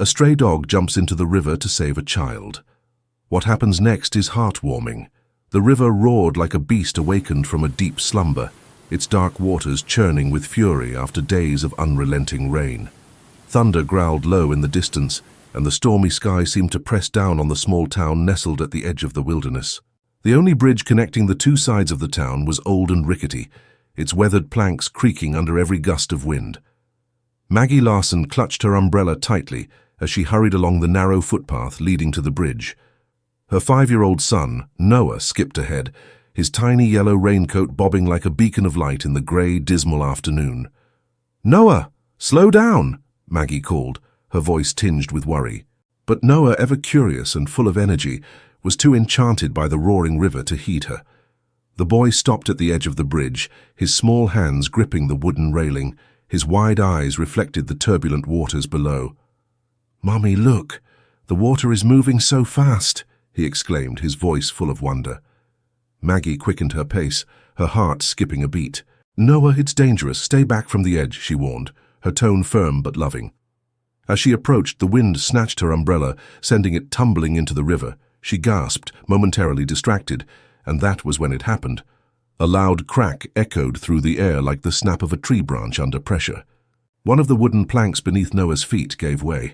A stray dog jumps into the river to save a child. What happens next is heartwarming. The river roared like a beast awakened from a deep slumber, its dark waters churning with fury after days of unrelenting rain. Thunder growled low in the distance, and the stormy sky seemed to press down on the small town nestled at the edge of the wilderness. The only bridge connecting the two sides of the town was old and rickety, its weathered planks creaking under every gust of wind. Maggie Larson clutched her umbrella tightly as she hurried along the narrow footpath leading to the bridge. Her 5-year-old son, Noah, skipped ahead, his tiny yellow raincoat bobbing like a beacon of light in the grey, dismal afternoon. "Noah, slow down!" Maggie called, her voice tinged with worry. But Noah, ever curious and full of energy, was too enchanted by the roaring river to heed her. The boy stopped at the edge of the bridge, his small hands gripping the wooden railing. His wide eyes reflected the turbulent waters below. "Mommy, look! The water is moving so fast!" he exclaimed, his voice full of wonder. Maggie quickened her pace, her heart skipping a beat. "Noah, it's dangerous. Stay back from the edge," she warned, her tone firm but loving. As she approached, the wind snatched her umbrella, sending it tumbling into the river. She gasped, momentarily distracted, and that was when it happened. A loud crack echoed through the air like the snap of a tree branch under pressure. One of the wooden planks beneath Noah's feet gave way.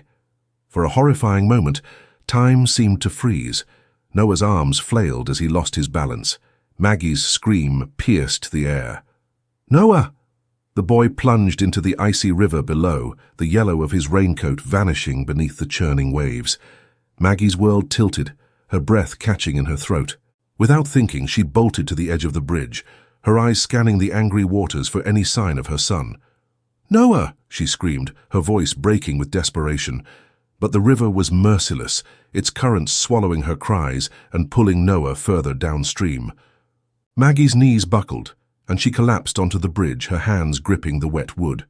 For a horrifying moment, time seemed to freeze. Noah's arms flailed as he lost his balance. Maggie's scream pierced the air. "Noah!" The boy plunged into the icy river below, the yellow of his raincoat vanishing beneath the churning waves. Maggie's world tilted, her breath catching in her throat. Without thinking, she bolted to the edge of the bridge, her eyes scanning the angry waters for any sign of her son. "Noah!" she screamed, her voice breaking with desperation. But the river was merciless, its currents swallowing her cries and pulling Noah further downstream. Maggie's knees buckled, and she collapsed onto the bridge, her hands gripping the wet wood.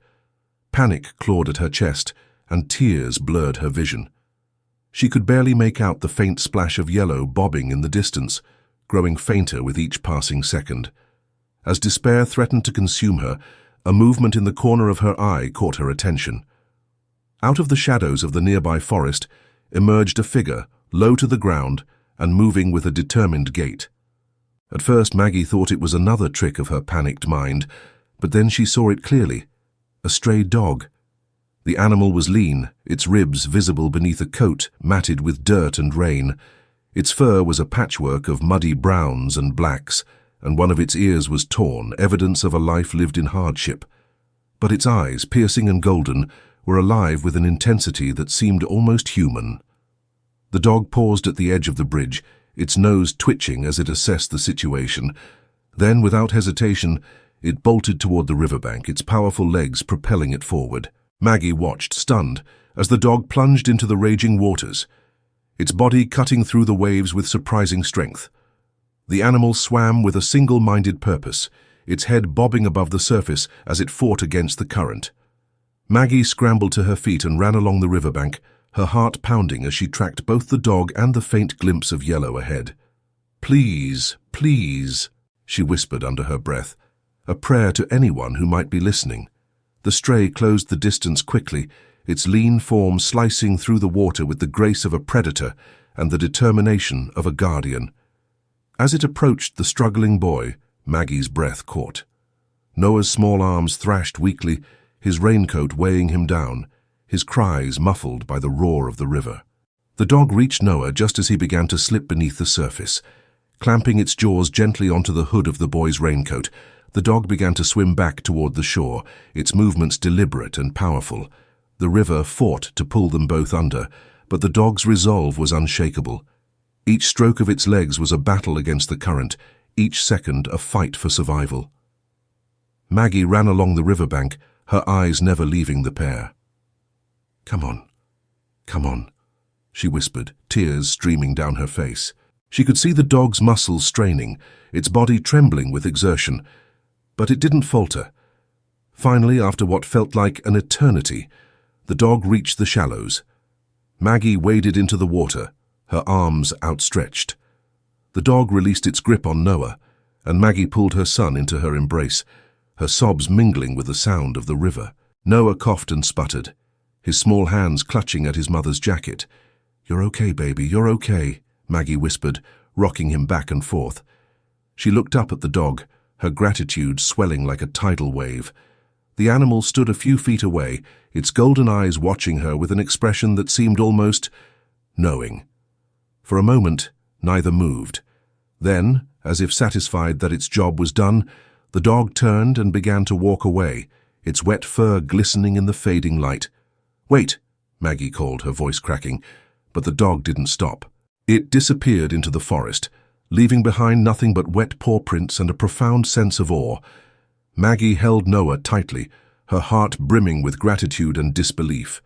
Panic clawed at her chest, and tears blurred her vision. She could barely make out the faint splash of yellow bobbing in the distance, growing fainter with each passing second. As despair threatened to consume her, a movement in the corner of her eye caught her attention. Out of the shadows of the nearby forest emerged a figure, low to the ground and moving with a determined gait. At first Maggie thought it was another trick of her panicked mind, but then she saw it clearly. A stray dog. The animal was lean, its ribs visible beneath a coat matted with dirt and rain. Its fur was a patchwork of muddy browns and blacks, and one of its ears was torn, evidence of a life lived in hardship. But its eyes, piercing and golden, were alive with an intensity that seemed almost human. The dog paused at the edge of the bridge, its nose twitching as it assessed the situation. Then, without hesitation, it bolted toward the riverbank, its powerful legs propelling it forward. Maggie watched, stunned, as the dog plunged into the raging waters, its body cutting through the waves with surprising strength. The animal swam with a single-minded purpose, its head bobbing above the surface as it fought against the current. Maggie scrambled to her feet and ran along the riverbank, her heart pounding as she tracked both the dog and the faint glimpse of yellow ahead. "Please, please," she whispered under her breath, a prayer to anyone who might be listening. The stray closed the distance quickly, its lean form slicing through the water with the grace of a predator and the determination of a guardian. As it approached the struggling boy, Maggie's breath caught. Noah's small arms thrashed weakly, his raincoat weighing him down, his cries muffled by the roar of the river. The dog reached Noah just as he began to slip beneath the surface. Clamping its jaws gently onto the hood of the boy's raincoat, the dog began to swim back toward the shore, its movements deliberate and powerful. The river fought to pull them both under, but the dog's resolve was unshakable. Each stroke of its legs was a battle against the current, each second a fight for survival. Maggie ran along the riverbank, her eyes never leaving the pair. Come on," she whispered, tears streaming down her face. She could see the dog's muscles straining, its body trembling with exertion, but it didn't falter. Finally, after what felt like an eternity, the dog reached the shallows. Maggie waded into the water, her arms outstretched. The dog released its grip on Noah, and Maggie pulled her son into her embrace, her sobs mingling with the sound of the river. Noah coughed and sputtered, his small hands clutching at his mother's jacket. "You're okay, baby, you're okay," Maggie whispered, rocking him back and forth. She looked up at the dog, her gratitude swelling like a tidal wave. The animal stood a few feet away, its golden eyes watching her with an expression that seemed almost knowing. For a moment, neither moved. Then, as if satisfied that its job was done, the dog turned and began to walk away, its wet fur glistening in the fading light. "Wait," Maggie called, her voice cracking, but the dog didn't stop. It disappeared into the forest, leaving behind nothing but wet paw prints and a profound sense of awe. Maggie held Noah tightly, her heart brimming with gratitude and disbelief.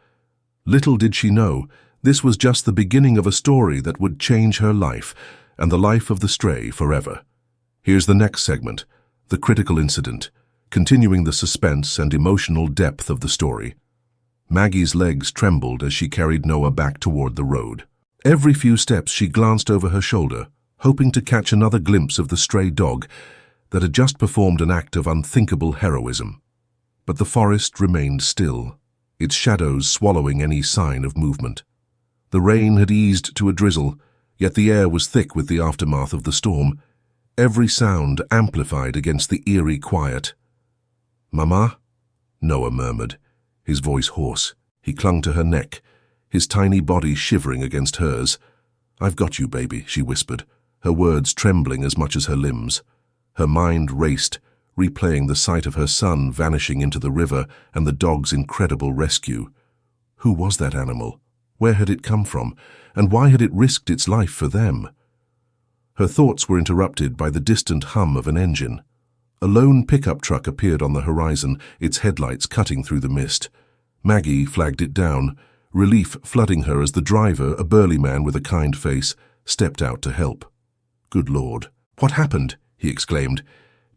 Little did she know, this was just the beginning of a story that would change her life, and the life of the stray forever. Here's the next segment, the critical incident, continuing the suspense and emotional depth of the story. Maggie's legs trembled as she carried Noah back toward the road. Every few steps she glanced over her shoulder, hoping to catch another glimpse of the stray dog that had just performed an act of unthinkable heroism. But the forest remained still, its shadows swallowing any sign of movement. The rain had eased to a drizzle, yet the air was thick with the aftermath of the storm, every sound amplified against the eerie quiet. "Mama?" Noah murmured, his voice hoarse. He clung to her neck, his tiny body shivering against hers. "I've got you, baby," she whispered, her words trembling as much as her limbs. Her mind raced, replaying the sight of her son vanishing into the river and the dog's incredible rescue. Who was that animal? Where had it come from? And why had it risked its life for them? Her thoughts were interrupted by the distant hum of an engine. A lone pickup truck appeared on the horizon, its headlights cutting through the mist. Maggie flagged it down, relief flooding her as the driver, a burly man with a kind face, stepped out to help. "Good Lord, what happened?" he exclaimed,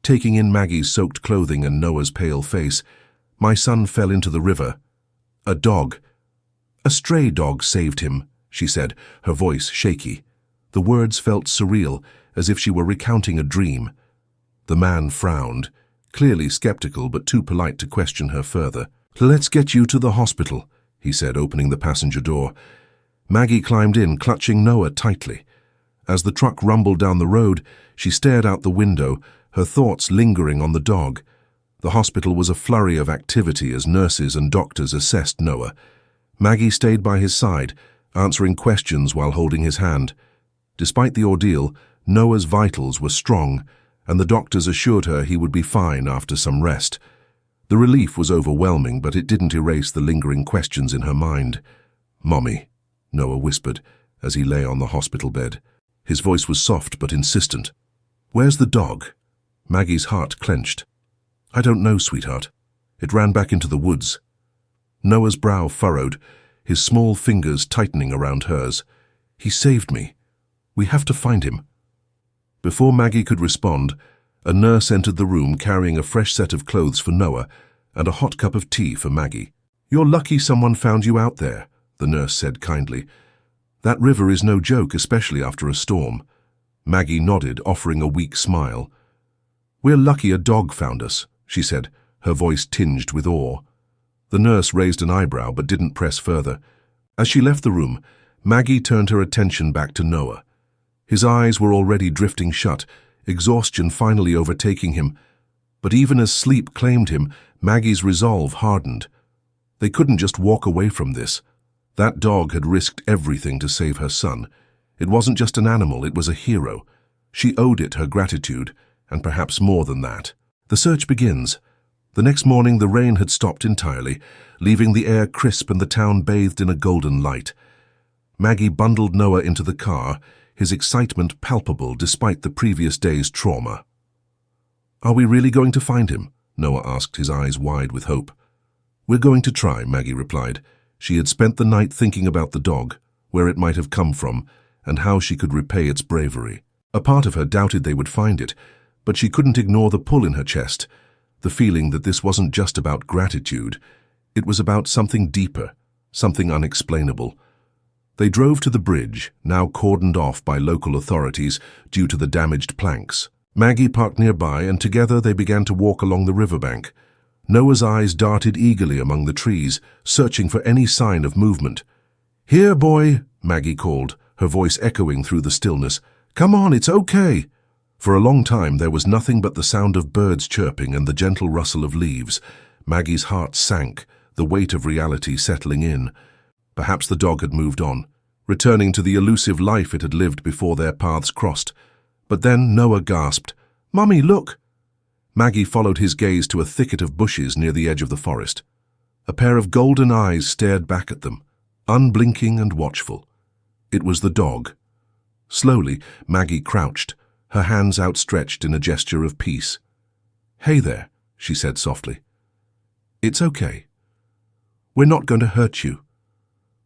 taking in Maggie's soaked clothing and Noah's pale face. "My son fell into the river. A dog. A stray dog saved him," she said, her voice shaky. The words felt surreal, as if she were recounting a dream. The man frowned, clearly skeptical but too polite to question her further. "Let's get you to the hospital," he said, opening the passenger door. Maggie climbed in, clutching Noah tightly. As the truck rumbled down the road, she stared out the window, her thoughts lingering on the dog. The hospital was a flurry of activity as nurses and doctors assessed Noah. Maggie stayed by his side, answering questions while holding his hand. Despite the ordeal, Noah's vitals were strong, and the doctors assured her he would be fine after some rest. The relief was overwhelming, but it didn't erase the lingering questions in her mind. "Mommy," Noah whispered as he lay on the hospital bed. His voice was soft but insistent. "Where's the dog?" Maggie's heart clenched. "I don't know, sweetheart. It ran back into the woods." Noah's brow furrowed, his small fingers tightening around hers. "He saved me. We have to find him." Before Maggie could respond, a nurse entered the room carrying a fresh set of clothes for Noah and a hot cup of tea for Maggie. "You're lucky someone found you out there," the nurse said kindly. "That river is no joke, especially after a storm." Maggie nodded, offering a weak smile. "We're lucky a dog found us," she said, her voice tinged with awe. The nurse raised an eyebrow but didn't press further. As she left the room, Maggie turned her attention back to Noah. His eyes were already drifting shut, exhaustion finally overtaking him. But even as sleep claimed him, Maggie's resolve hardened. They couldn't just walk away from this. That dog had risked everything to save her son. It wasn't just an animal, it was a hero. She owed it her gratitude, and perhaps more than that. The search begins. The next morning the rain had stopped entirely, leaving the air crisp and the town bathed in a golden light. Maggie bundled Noah into the car, his excitement palpable despite the previous day's trauma. "Are we really going to find him?" Noah asked, his eyes wide with hope. "We're going to try," Maggie replied. She had spent the night thinking about the dog, where it might have come from, and how she could repay its bravery. A part of her doubted they would find it, but she couldn't ignore the pull in her chest, the feeling that this wasn't just about gratitude. It was about something deeper, something unexplainable. They drove to the bridge, now cordoned off by local authorities due to the damaged planks. Maggie parked nearby, and together they began to walk along the riverbank. Noah's eyes darted eagerly among the trees, searching for any sign of movement. "Here, boy," Maggie called, her voice echoing through the stillness. "Come on, it's okay." For a long time there was nothing but the sound of birds chirping and the gentle rustle of leaves. Maggie's heart sank, the weight of reality settling in. Perhaps the dog had moved on, returning to the elusive life it had lived before their paths crossed. But then Noah gasped, "Mummy, look!" Maggie followed his gaze to a thicket of bushes near the edge of the forest. A pair of golden eyes stared back at them, unblinking and watchful. It was the dog. Slowly, Maggie crouched, her hands outstretched in a gesture of peace. "Hey there," she said softly. "It's okay. We're not going to hurt you."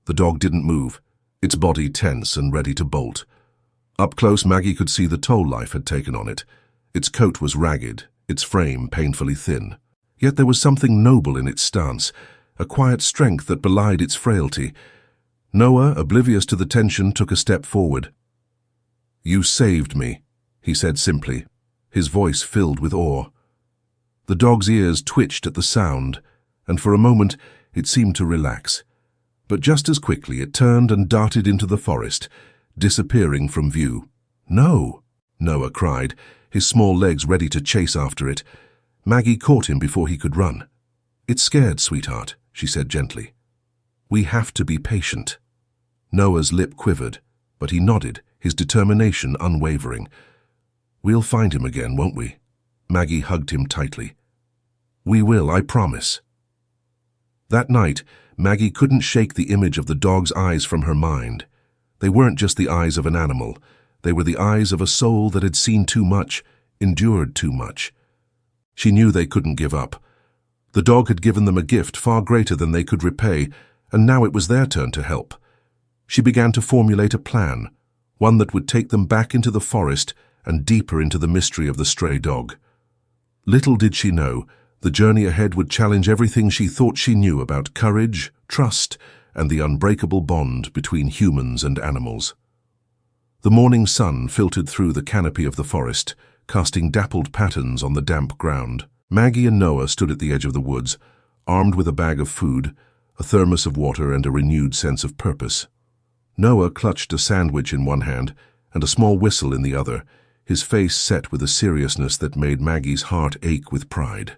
The dog didn't move, its body tense and ready to bolt. Up close, Maggie could see the toll life had taken on it. Its coat was ragged, its frame painfully thin. Yet there was something noble in its stance, a quiet strength that belied its frailty. Noah, oblivious to the tension, took a step forward. "You saved me," he said simply, his voice filled with awe. The dog's ears twitched at the sound, and for a moment it seemed to relax. But just as quickly it turned and darted into the forest, disappearing from view. "No!" Noah cried, his small legs ready to chase after it. Maggie caught him before he could run. "It's scared, sweetheart," she said gently. "We have to be patient." Noah's lip quivered, but he nodded, his determination unwavering. "We'll find him again, won't we?" Maggie hugged him tightly. "We will, I promise." That night, Maggie couldn't shake the image of the dog's eyes from her mind. They weren't just the eyes of an animal. They were the eyes of a soul that had seen too much, endured too much. She knew they couldn't give up. The dog had given them a gift far greater than they could repay, and now it was their turn to help. She began to formulate a plan, one that would take them back into the forest and deeper into the mystery of the stray dog. Little did she know, the journey ahead would challenge everything she thought she knew about courage, trust, and the unbreakable bond between humans and animals. The morning sun filtered through the canopy of the forest, casting dappled patterns on the damp ground. Maggie and Noah stood at the edge of the woods, armed with a bag of food, a thermos of water, and a renewed sense of purpose. Noah clutched a sandwich in one hand and a small whistle in the other, his face set with a seriousness that made Maggie's heart ache with pride.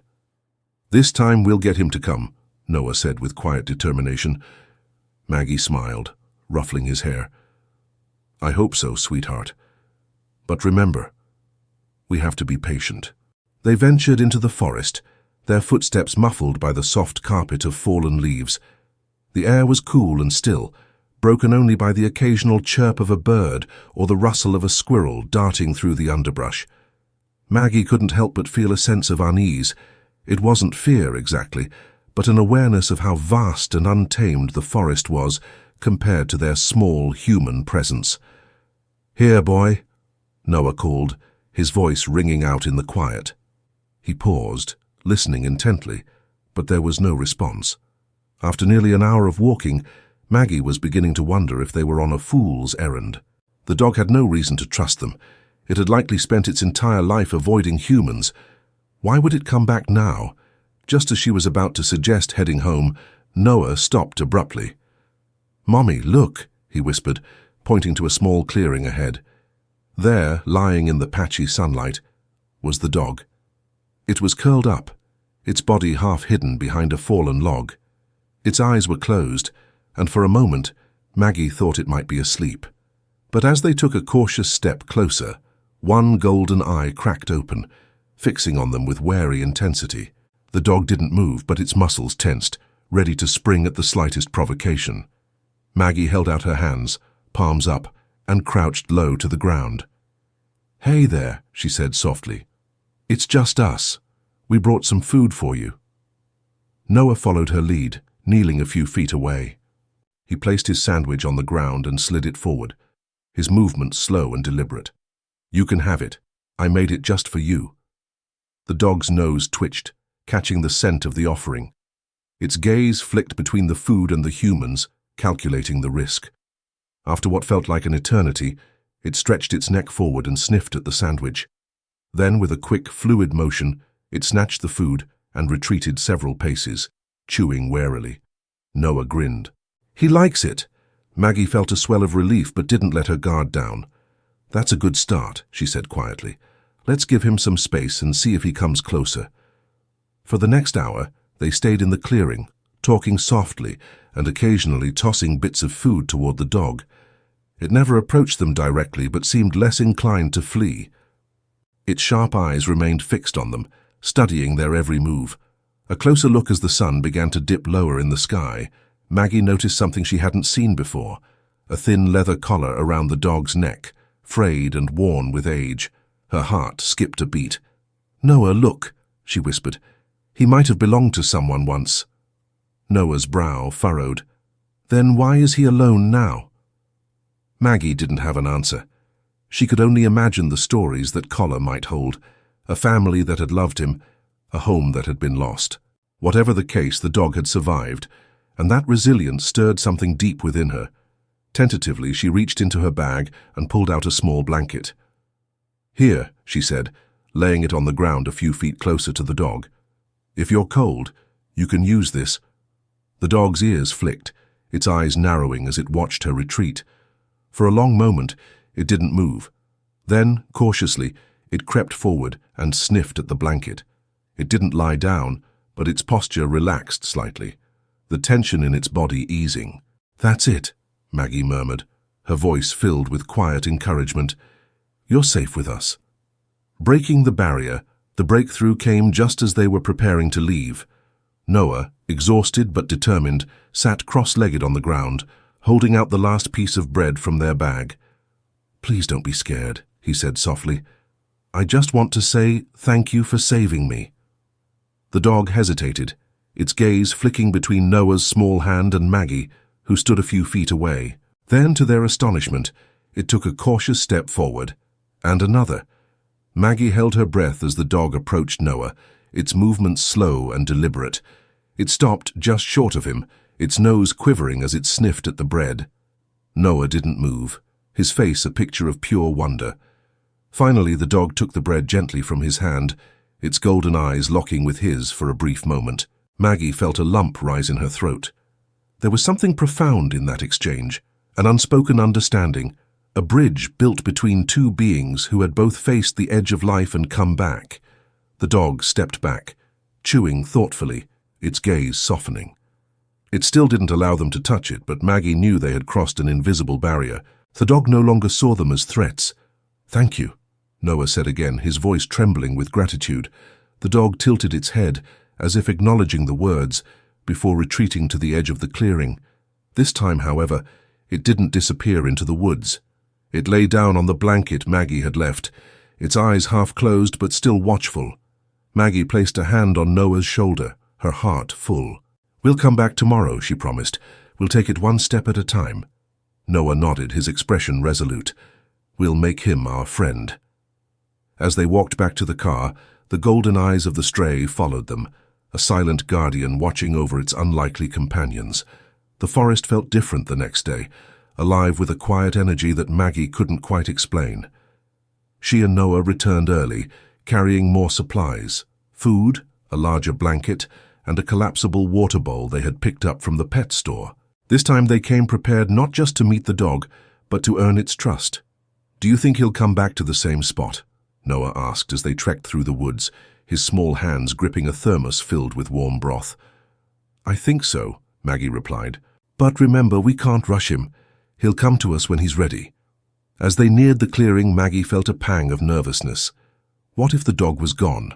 "This time we'll get him to come," Noah said with quiet determination. Maggie smiled, ruffling his hair. "I hope so, sweetheart. But remember, we have to be patient." They ventured into the forest, their footsteps muffled by the soft carpet of fallen leaves. The air was cool and still, broken only by the occasional chirp of a bird or the rustle of a squirrel darting through the underbrush. Maggie couldn't help but feel a sense of unease. It wasn't fear exactly, but an awareness of how vast and untamed the forest was compared to their small human presence. "Here, boy," Noah called, his voice ringing out in the quiet. He paused, listening intently, but there was no response. After nearly an hour of walking, Maggie was beginning to wonder if they were on a fool's errand. The dog had no reason to trust them. It had likely spent its entire life avoiding humans. Why would it come back now? Just as she was about to suggest heading home, Noah stopped abruptly. "Mommy, look," he whispered, pointing to a small clearing ahead. There, lying in the patchy sunlight, was the dog. It was curled up, its body half hidden behind a fallen log. Its eyes were closed, and for a moment, Maggie thought it might be asleep. But as they took a cautious step closer, one golden eye cracked open, fixing on them with wary intensity. The dog didn't move, but its muscles tensed, ready to spring at the slightest provocation. Maggie held out her hands, palms up, and crouched low to the ground. "Hey there," she said softly. "It's just us. We brought some food for you." Noah followed her lead, kneeling a few feet away. He placed his sandwich on the ground and slid it forward, his movement slow and deliberate. "You can have it. I made it just for you." The dog's nose twitched, catching the scent of the offering. Its gaze flicked between the food and the humans, calculating the risk. After what felt like an eternity, it stretched its neck forward and sniffed at the sandwich. Then, with a quick, fluid motion, it snatched the food and retreated several paces, chewing warily. Noah grinned. "He likes it." Maggie felt a swell of relief but didn't let her guard down. "That's a good start," she said quietly. "Let's give him some space and see if he comes closer." For the next hour, they stayed in the clearing, talking softly and occasionally tossing bits of food toward the dog. It never approached them directly but seemed less inclined to flee. Its sharp eyes remained fixed on them, studying their every move. A closer look as the sun began to dip lower in the sky. Maggie noticed something she hadn't seen before, a thin leather collar around the dog's neck, frayed and worn with age. Her heart skipped a beat. "Noah, look," she whispered. "He might have belonged to someone once." Noah's brow furrowed. "Then why is he alone now?" Maggie didn't have an answer. She could only imagine the stories that collar might hold, a family that had loved him, a home that had been lost. Whatever the case, the dog had survived, and that resilience stirred something deep within her. Tentatively, she reached into her bag and pulled out a small blanket. "Here," she said, laying it on the ground a few feet closer to the dog. "If you're cold, you can use this." The dog's ears flicked, its eyes narrowing as it watched her retreat. For a long moment, it didn't move. Then, cautiously, it crept forward and sniffed at the blanket. It didn't lie down, but its posture relaxed slightly, the tension in its body easing. "That's it," Maggie murmured, her voice filled with quiet encouragement. "You're safe with us." Breaking the barrier, the breakthrough came just as they were preparing to leave. Noah, exhausted but determined, sat cross-legged on the ground, holding out the last piece of bread from their bag. "Please don't be scared," he said softly. "I just want to say thank you for saving me." The dog hesitated, its gaze flicking between Noah's small hand and Maggie, who stood a few feet away. Then, to their astonishment, it took a cautious step forward, and another. Maggie held her breath as the dog approached Noah, its movements slow and deliberate. It stopped just short of him, its nose quivering as it sniffed at the bread. Noah didn't move, his face a picture of pure wonder. Finally, the dog took the bread gently from his hand, its golden eyes locking with his for a brief moment. Maggie felt a lump rise in her throat. There was something profound in that exchange, an unspoken understanding, a bridge built between two beings who had both faced the edge of life and come back. The dog stepped back, chewing thoughtfully, its gaze softening. It still didn't allow them to touch it, but Maggie knew they had crossed an invisible barrier. The dog no longer saw them as threats. "Thank you," Noah said again, his voice trembling with gratitude. The dog tilted its head, as if acknowledging the words, before retreating to the edge of the clearing. This time, however, it didn't disappear into the woods. It lay down on the blanket Maggie had left, its eyes half closed but still watchful. Maggie placed a hand on Noah's shoulder, her heart full. "We'll come back tomorrow," she promised. "We'll take it one step at a time." Noah nodded, his expression resolute. "We'll make him our friend." As they walked back to the car, the golden eyes of the stray followed them, a silent guardian watching over its unlikely companions. The forest felt different the next day, alive with a quiet energy that Maggie couldn't quite explain. She and Noah returned early, carrying more supplies: food, a larger blanket, and a collapsible water bowl they had picked up from the pet store. This time they came prepared not just to meet the dog, but to earn its trust. "Do you think he'll come back to the same spot?" Noah asked as they trekked through the woods, his small hands gripping a thermos filled with warm broth. "I think so," Maggie replied. "But remember, we can't rush him. He'll come to us when he's ready." As they neared the clearing, Maggie felt a pang of nervousness. What if the dog was gone?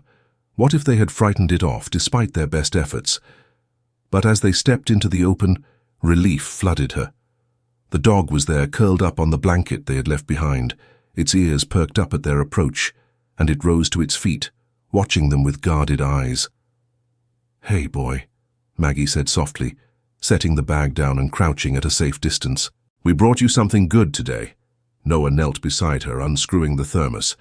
What if they had frightened it off despite their best efforts? But as they stepped into the open, relief flooded her. The dog was there, curled up on the blanket they had left behind, its ears perked up at their approach, and it rose to its feet, watching them with guarded eyes. "Hey, boy," Maggie said softly, setting the bag down and crouching at a safe distance. "We brought you something good today." Noah knelt beside her, unscrewing the thermos.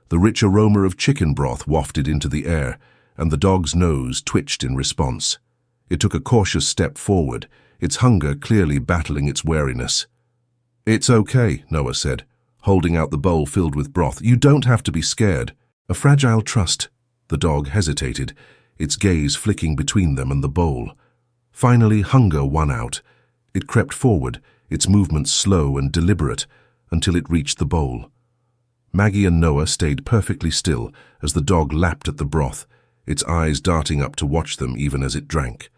The rich aroma of chicken broth wafted into the air, and the dog's nose twitched in response. It took a cautious step forward, its hunger clearly battling its wariness. "It's okay," Noah said, holding out the bowl filled with broth. "You don't have to be scared." "A fragile trust." The dog hesitated, its gaze flicking between them and the bowl. Finally, hunger won out. It crept forward, its movements slow and deliberate, until it reached the bowl. Maggie and Noah stayed perfectly still as the dog lapped at the broth, its eyes darting up to watch them even as it drank.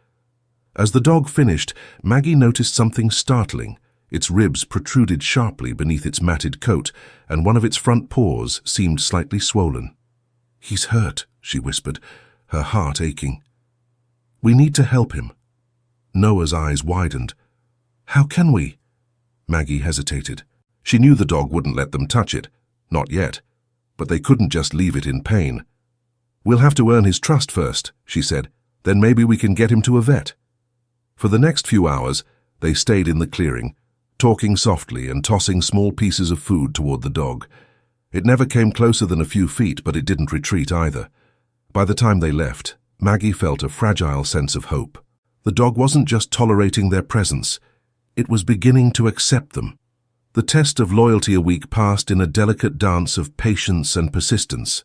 As the dog finished, Maggie noticed something startling. Its ribs protruded sharply beneath its matted coat, and one of its front paws seemed slightly swollen. "He's hurt," she whispered, her heart aching. "We need to help him." Noah's eyes widened. "How can we?" Maggie hesitated. She knew the dog wouldn't let them touch it. Not yet. But they couldn't just leave it in pain. "We'll have to earn his trust first," she said. "Then maybe we can get him to a vet." For the next few hours, they stayed in the clearing, talking softly and tossing small pieces of food toward the dog. It never came closer than a few feet, but it didn't retreat either. By the time they left, Maggie felt a fragile sense of hope. The dog wasn't just tolerating their presence, it was beginning to accept them. The test of loyalty a week passed in a delicate dance of patience and persistence.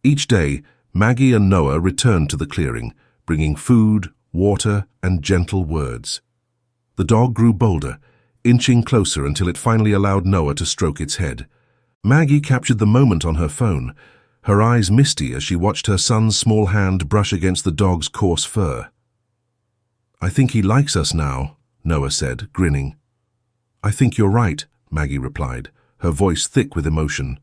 Each day, Maggie and Noah returned to the clearing, bringing food, water, and gentle words. The dog grew bolder, inching closer until it finally allowed Noah to stroke its head. Maggie captured the moment on her phone, her eyes misty as she watched her son's small hand brush against the dog's coarse fur. "I think he likes us now," Noah said, grinning. "I think you're right," Maggie replied, her voice thick with emotion.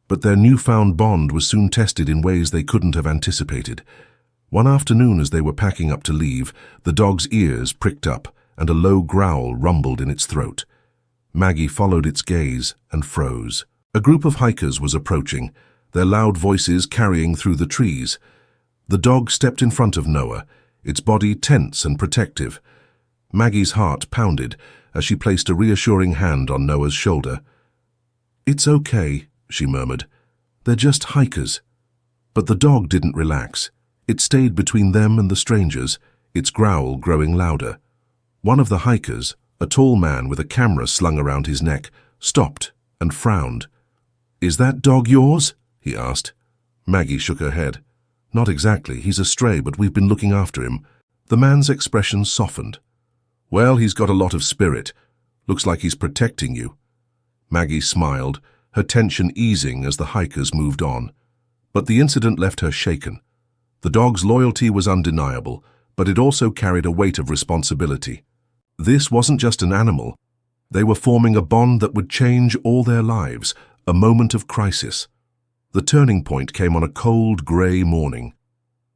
But their newfound bond was soon tested in ways they couldn't have anticipated. One afternoon as they were packing up to leave, the dog's ears pricked up and a low growl rumbled in its throat. Maggie followed its gaze and froze. A group of hikers was approaching, their loud voices carrying through the trees. The dog stepped in front of Noah, its body tense and protective. Maggie's heart pounded as she placed a reassuring hand on Noah's shoulder. "It's okay," she murmured. "They're just hikers." But the dog didn't relax. It stayed between them and the strangers, its growl growing louder. One of the hikers, a tall man with a camera slung around his neck, stopped and frowned. "Is that dog yours?" he asked. Maggie shook her head. "Not exactly. He's a stray, but we've been looking after him." The man's expression softened. "Well, he's got a lot of spirit. Looks like he's protecting you." Maggie smiled, her tension easing as the hikers moved on. But the incident left her shaken. The dog's loyalty was undeniable, but it also carried a weight of responsibility. This wasn't just an animal. They were forming a bond that would change all their lives, a moment of crisis. The turning point came on a cold, grey morning.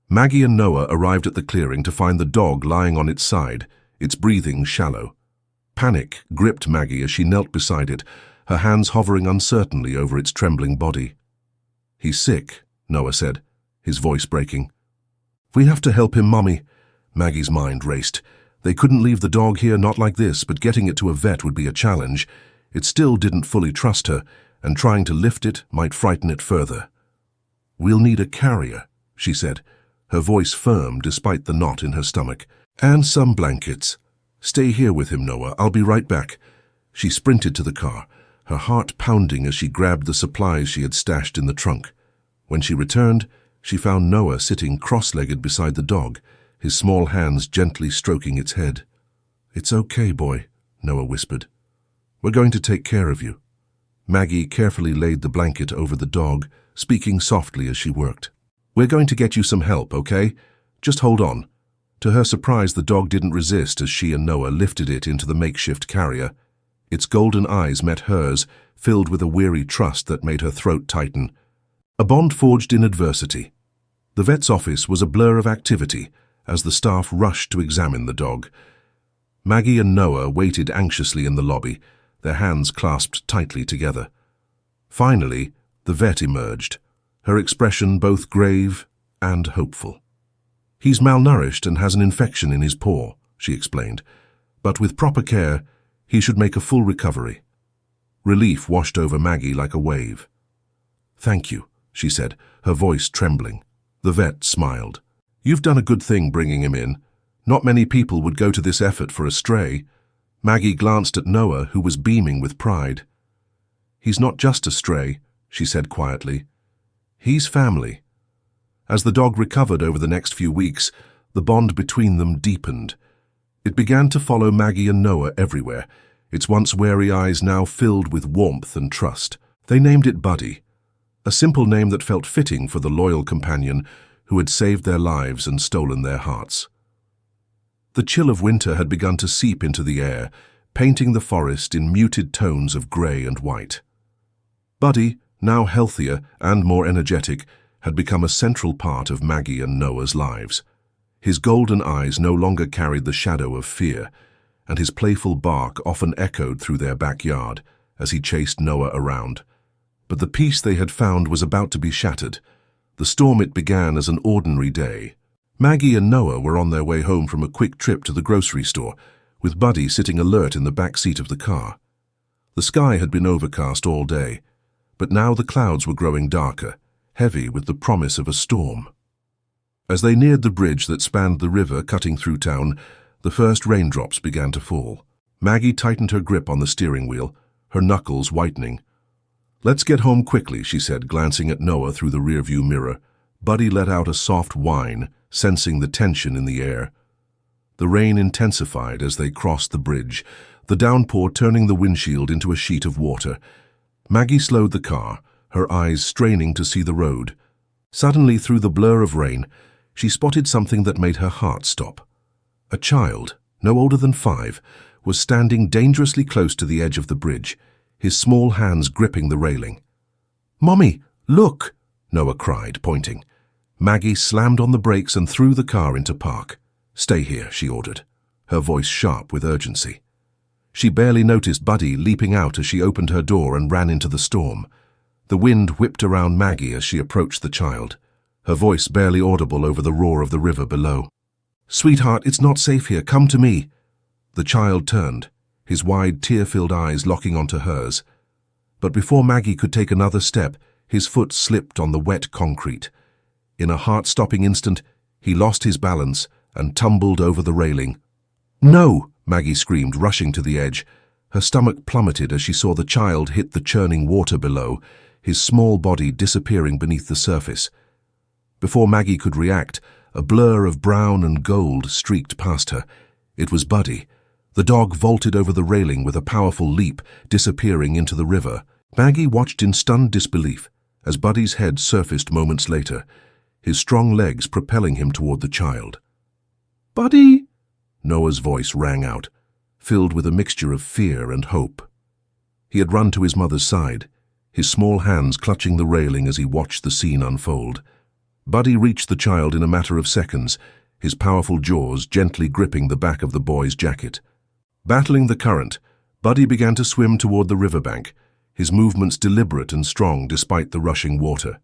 Maggie and Noah arrived at the clearing to find the dog lying on its side, its breathing shallow. Panic gripped Maggie as she knelt beside it, her hands hovering uncertainly over its trembling body. "He's sick," Noah said, his voice breaking. "We have to help him, Mummy." Maggie's mind raced. They couldn't leave the dog here, not like this, but getting it to a vet would be a challenge. It still didn't fully trust her, and trying to lift it might frighten it further. "We'll need a carrier," she said, her voice firm despite the knot in her stomach. "And some blankets. Stay here with him, Noah. I'll be right back." She sprinted to the car, her heart pounding as she grabbed the supplies she had stashed in the trunk. When she returned, she found Noah sitting cross-legged beside the dog, his small hands gently stroking its head. "It's okay, boy," Noah whispered. "We're going to take care of you." Maggie carefully laid the blanket over the dog, speaking softly as she worked. "We're going to get you some help, okay? Just hold on." To her surprise, the dog didn't resist as she and Noah lifted it into the makeshift carrier. Its golden eyes met hers, filled with a weary trust that made her throat tighten. A bond forged in adversity. The vet's office was a blur of activity as the staff rushed to examine the dog. Maggie and Noah waited anxiously in the lobby, their hands clasped tightly together. Finally, the vet emerged, her expression both grave and hopeful. "He's malnourished and has an infection in his paw," she explained, "but with proper care, he should make a full recovery." Relief washed over Maggie like a wave. "Thank you," she said, her voice trembling. The vet smiled. "You've done a good thing bringing him in. Not many people would go to this effort for a stray." Maggie glanced at Noah, who was beaming with pride. "He's not just a stray," she said quietly. "He's family." As the dog recovered over the next few weeks, the bond between them deepened. It began to follow Maggie and Noah everywhere, its once wary eyes now filled with warmth and trust. They named it Buddy, a simple name that felt fitting for the loyal companion who had saved their lives and stolen their hearts. The chill of winter had begun to seep into the air, painting the forest in muted tones of grey and white. Buddy, now healthier and more energetic, had become a central part of Maggie and Noah's lives. His golden eyes no longer carried the shadow of fear, and his playful bark often echoed through their backyard as he chased Noah around. But the peace they had found was about to be shattered. The storm it began as an ordinary day. Maggie and Noah were on their way home from a quick trip to the grocery store, with Buddy sitting alert in the back seat of the car. The sky had been overcast all day, but now the clouds were growing darker, heavy with the promise of a storm. As they neared the bridge that spanned the river cutting through town, the first raindrops began to fall. Maggie tightened her grip on the steering wheel, her knuckles whitening. "Let's get home quickly," she said, glancing at Noah through the rearview mirror. Buddy let out a soft whine, sensing the tension in the air. The rain intensified as they crossed the bridge, the downpour turning the windshield into a sheet of water. Maggie slowed the car, her eyes straining to see the road. Suddenly, through the blur of rain, she spotted something that made her heart stop. A child, no older than 5, was standing dangerously close to the edge of the bridge, his small hands gripping the railing. "Mommy, look!" Noah cried, pointing. Maggie slammed on the brakes and threw the car into park. "Stay here," she ordered, her voice sharp with urgency. She barely noticed Buddy leaping out as she opened her door and ran into the storm. The wind whipped around Maggie as she approached the child, her voice barely audible over the roar of the river below. "Sweetheart, it's not safe here. Come to me." The child turned, his wide, tear-filled eyes locking onto hers. But before Maggie could take another step, his foot slipped on the wet concrete. In a heart-stopping instant, he lost his balance and tumbled over the railing. "No!" Maggie screamed, rushing to the edge. Her stomach plummeted as she saw the child hit the churning water below, his small body disappearing beneath the surface. Before Maggie could react, a blur of brown and gold streaked past her. It was Buddy. The dog vaulted over the railing with a powerful leap, disappearing into the river. Maggie watched in stunned disbelief as Buddy's head surfaced moments later, his strong legs propelling him toward the child. "Buddy!" Noah's voice rang out, filled with a mixture of fear and hope. He had run to his mother's side, his small hands clutching the railing as he watched the scene unfold. Buddy reached the child in a matter of seconds, his powerful jaws gently gripping the back of the boy's jacket. Battling the current, Buddy began to swim toward the riverbank, his movements deliberate and strong despite the rushing water.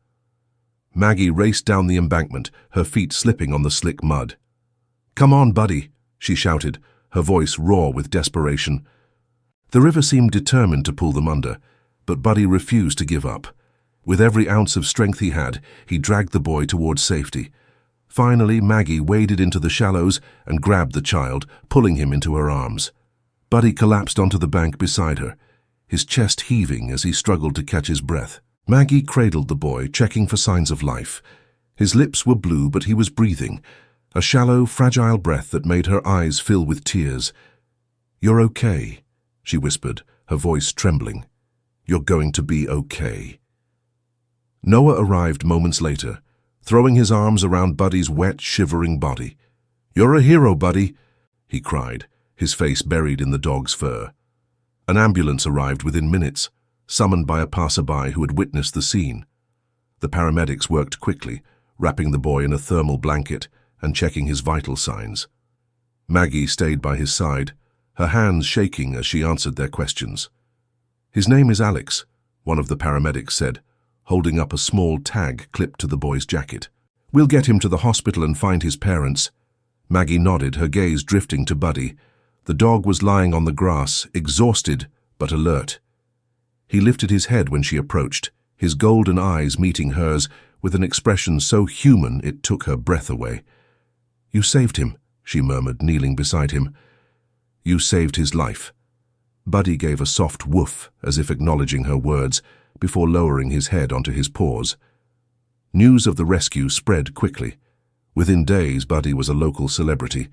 Maggie raced down the embankment, her feet slipping on the slick mud. "Come on, Buddy," she shouted, her voice raw with desperation. The river seemed determined to pull them under, but Buddy refused to give up. With every ounce of strength he had, he dragged the boy towards safety. Finally, Maggie waded into the shallows and grabbed the child, pulling him into her arms. Buddy collapsed onto the bank beside her, his chest heaving as he struggled to catch his breath. Maggie cradled the boy, checking for signs of life. His lips were blue, but he was breathing, a shallow, fragile breath that made her eyes fill with tears. "You're okay," she whispered, her voice trembling. "You're going to be okay." Noah arrived moments later, throwing his arms around Buddy's wet, shivering body. "You're a hero, Buddy," he cried, his face buried in the dog's fur. An ambulance arrived within minutes, summoned by a passerby who had witnessed the scene. The paramedics worked quickly, wrapping the boy in a thermal blanket and checking his vital signs. Maggie stayed by his side, her hands shaking as she answered their questions. "His name is Alex," one of the paramedics said, holding up a small tag clipped to the boy's jacket. "We'll get him to the hospital and find his parents." Maggie nodded, her gaze drifting to Buddy. The dog was lying on the grass, exhausted but alert. He lifted his head when she approached, his golden eyes meeting hers with an expression so human it took her breath away. "You saved him," she murmured, kneeling beside him. "You saved his life." Buddy gave a soft woof, as if acknowledging her words, before lowering his head onto his paws. News of the rescue spread quickly. Within days, Buddy was a local celebrity.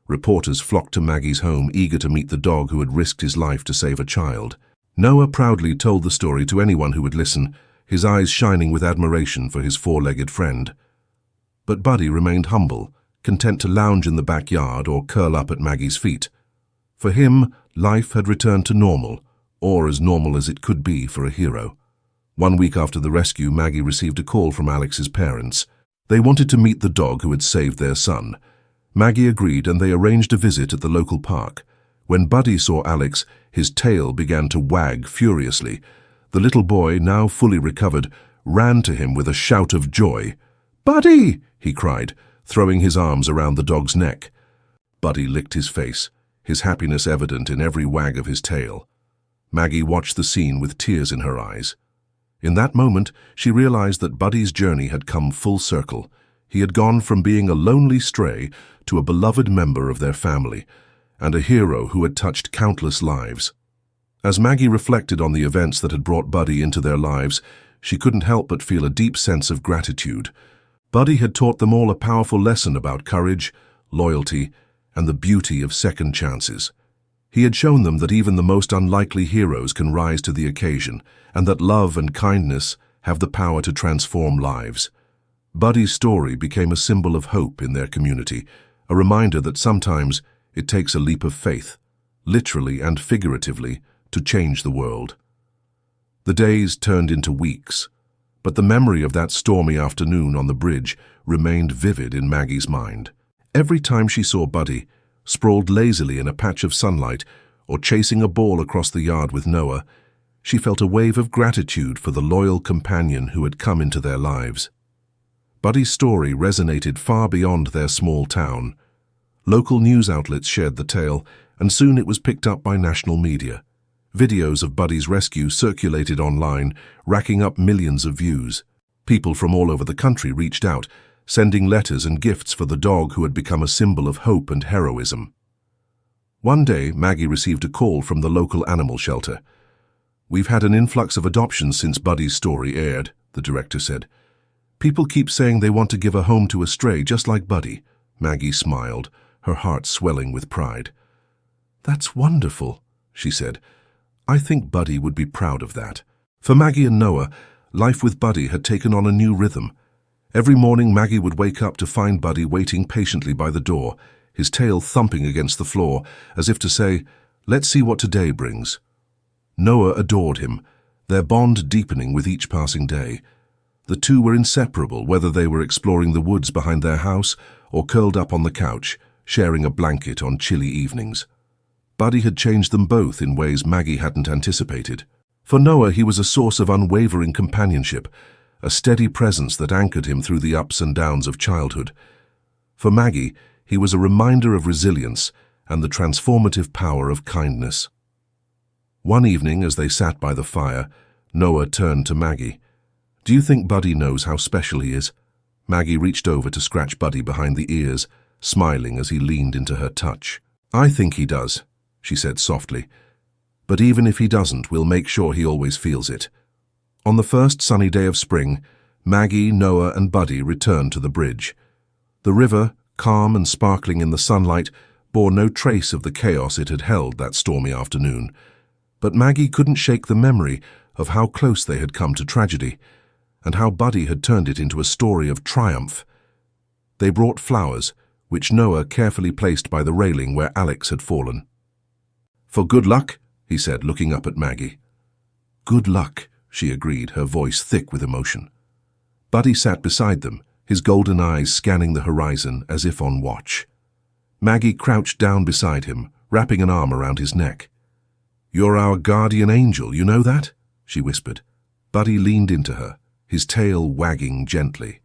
Reporters flocked to Maggie's home, eager to meet the dog who had risked his life to save a child. Noah proudly told the story to anyone who would listen, his eyes shining with admiration for his four-legged friend. But Buddy remained humble, content to lounge in the backyard or curl up at Maggie's feet. For him, life had returned to normal, or as normal as it could be for a hero. 1 week after the rescue, Maggie received a call from Alex's parents. They wanted to meet the dog who had saved their son. Maggie agreed, and they arranged a visit at the local park. When Buddy saw Alex, his tail began to wag furiously. The little boy, now fully recovered, ran to him with a shout of joy. "Buddy!" he cried, throwing his arms around the dog's neck. Buddy licked his face, his happiness evident in every wag of his tail. Maggie watched the scene with tears in her eyes. In that moment, she realized that Buddy's journey had come full circle. He had gone from being a lonely stray to a beloved member of their family, and a hero who had touched countless lives. As Maggie reflected on the events that had brought Buddy into their lives, she couldn't help but feel a deep sense of gratitude. Buddy had taught them all a powerful lesson about courage, loyalty, and the beauty of second chances. He had shown them that even the most unlikely heroes can rise to the occasion, and that love and kindness have the power to transform lives. Buddy's story became a symbol of hope in their community, a reminder that sometimes it takes a leap of faith, literally and figuratively, to change the world. The days turned into weeks, but the memory of that stormy afternoon on the bridge remained vivid in Maggie's mind. Every time she saw Buddy, sprawled lazily in a patch of sunlight or chasing a ball across the yard with Noah, she felt a wave of gratitude for the loyal companion who had come into their lives. Buddy's story resonated far beyond their small town. Local news outlets shared the tale, and soon it was picked up by national media. Videos of Buddy's rescue circulated online, racking up millions of views. People from all over the country reached out, sending letters and gifts for the dog who had become a symbol of hope and heroism. One day, Maggie received a call from the local animal shelter. "We've had an influx of adoptions since Buddy's story aired," the director said. "People keep saying they want to give a home to a stray just like Buddy." Maggie smiled, her heart swelling with pride. "That's wonderful," she said. "I think Buddy would be proud of that." For Maggie and Noah, life with Buddy had taken on a new rhythm. Every morning, Maggie would wake up to find Buddy waiting patiently by the door, his tail thumping against the floor, as if to say, "Let's see what today brings." Noah adored him, their bond deepening with each passing day. The two were inseparable, whether they were exploring the woods behind their house or curled up on the couch, sharing a blanket on chilly evenings. Buddy had changed them both in ways Maggie hadn't anticipated. For Noah, he was a source of unwavering companionship, a steady presence that anchored him through the ups and downs of childhood. For Maggie, he was a reminder of resilience and the transformative power of kindness. One evening, as they sat by the fire, Noah turned to Maggie. "Do you think Buddy knows how special he is?" Maggie reached over to scratch Buddy behind the ears, smiling as he leaned into her touch. "I think he does," she said softly. "But even if he doesn't, we'll make sure he always feels it." On the first sunny day of spring, Maggie, Noah, and Buddy returned to the bridge. The river, calm and sparkling in the sunlight, bore no trace of the chaos it had held that stormy afternoon. But Maggie couldn't shake the memory of how close they had come to tragedy, and how Buddy had turned it into a story of triumph. They brought flowers, which Noah carefully placed by the railing where Alex had fallen. "For good luck," he said, looking up at Maggie. "Good luck," she agreed, her voice thick with emotion. Buddy sat beside them, his golden eyes scanning the horizon as if on watch. Maggie crouched down beside him, wrapping an arm around his neck. "You're our guardian angel, you know that?" she whispered. Buddy leaned into her, his tail wagging gently.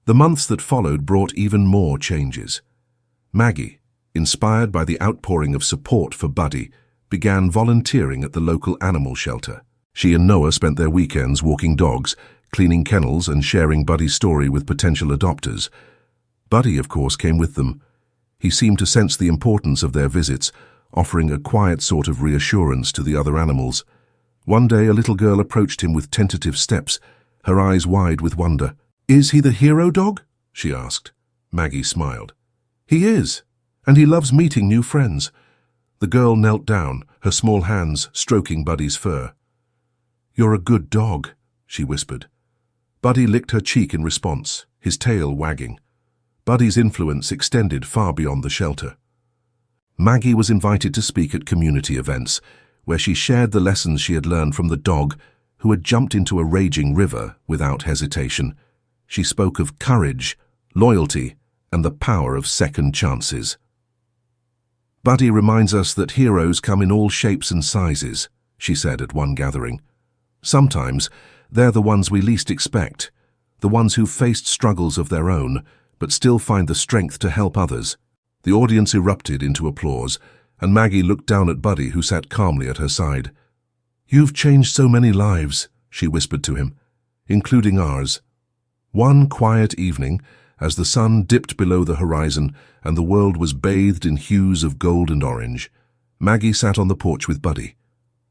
The months that followed brought even more changes. Maggie, inspired by the outpouring of support for Buddy, began volunteering at the local animal shelter. She and Noah spent their weekends walking dogs, cleaning kennels, and sharing Buddy's story with potential adopters. Buddy, of course, came with them. He seemed to sense the importance of their visits, offering a quiet sort of reassurance to the other animals. One day, a little girl approached him with tentative steps, her eyes wide with wonder. "Is he the hero dog?" she asked. Maggie smiled. "He is, and he loves meeting new friends." The girl knelt down, her small hands stroking Buddy's fur. "You're a good dog," she whispered. Buddy licked her cheek in response, his tail wagging. Buddy's influence extended far beyond the shelter. Maggie was invited to speak at community events, where she shared the lessons she had learned from the dog who had jumped into a raging river without hesitation. She spoke of courage, loyalty, and the power of second chances. "Buddy reminds us that heroes come in all shapes and sizes," she said at one gathering. "Sometimes they're the ones we least expect, the ones who've faced struggles of their own, but still find the strength to help others." The audience erupted into applause, and Maggie looked down at Buddy, who sat calmly at her side. "You've changed so many lives," she whispered to him, "including ours." One quiet evening, as the sun dipped below the horizon and the world was bathed in hues of gold and orange, Maggie sat on the porch with Buddy.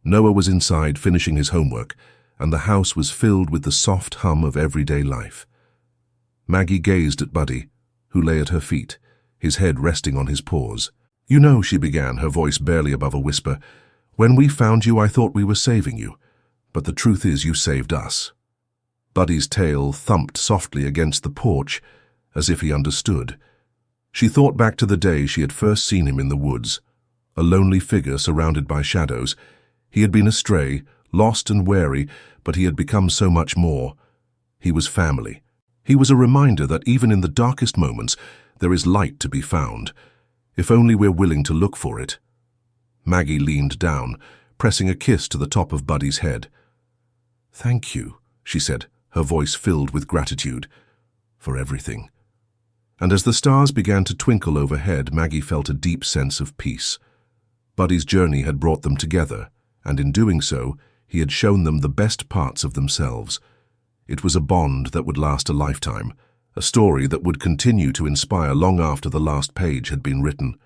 Noah was inside finishing his homework, and the house was filled with the soft hum of everyday life. Maggie gazed at Buddy, who lay at her feet, his head resting on his paws. "You know," she began, her voice barely above a whisper, "when we found you, I thought we were saving you, but the truth is you saved us." Buddy's tail thumped softly against the porch, as if he understood. She thought back to the day she had first seen him in the woods, a lonely figure surrounded by shadows. He had been astray, lost and wary, but he had become so much more. He was family. He was a reminder that even in the darkest moments, there is light to be found, if only we're willing to look for it. Maggie leaned down, pressing a kiss to the top of Buddy's head. "Thank you," she said, her voice filled with gratitude, "for everything." And as the stars began to twinkle overhead, Maggie felt a deep sense of peace. Buddy's journey had brought them together, and in doing so, he had shown them the best parts of themselves. It was a bond that would last a lifetime, a story that would continue to inspire long after the last page had been written.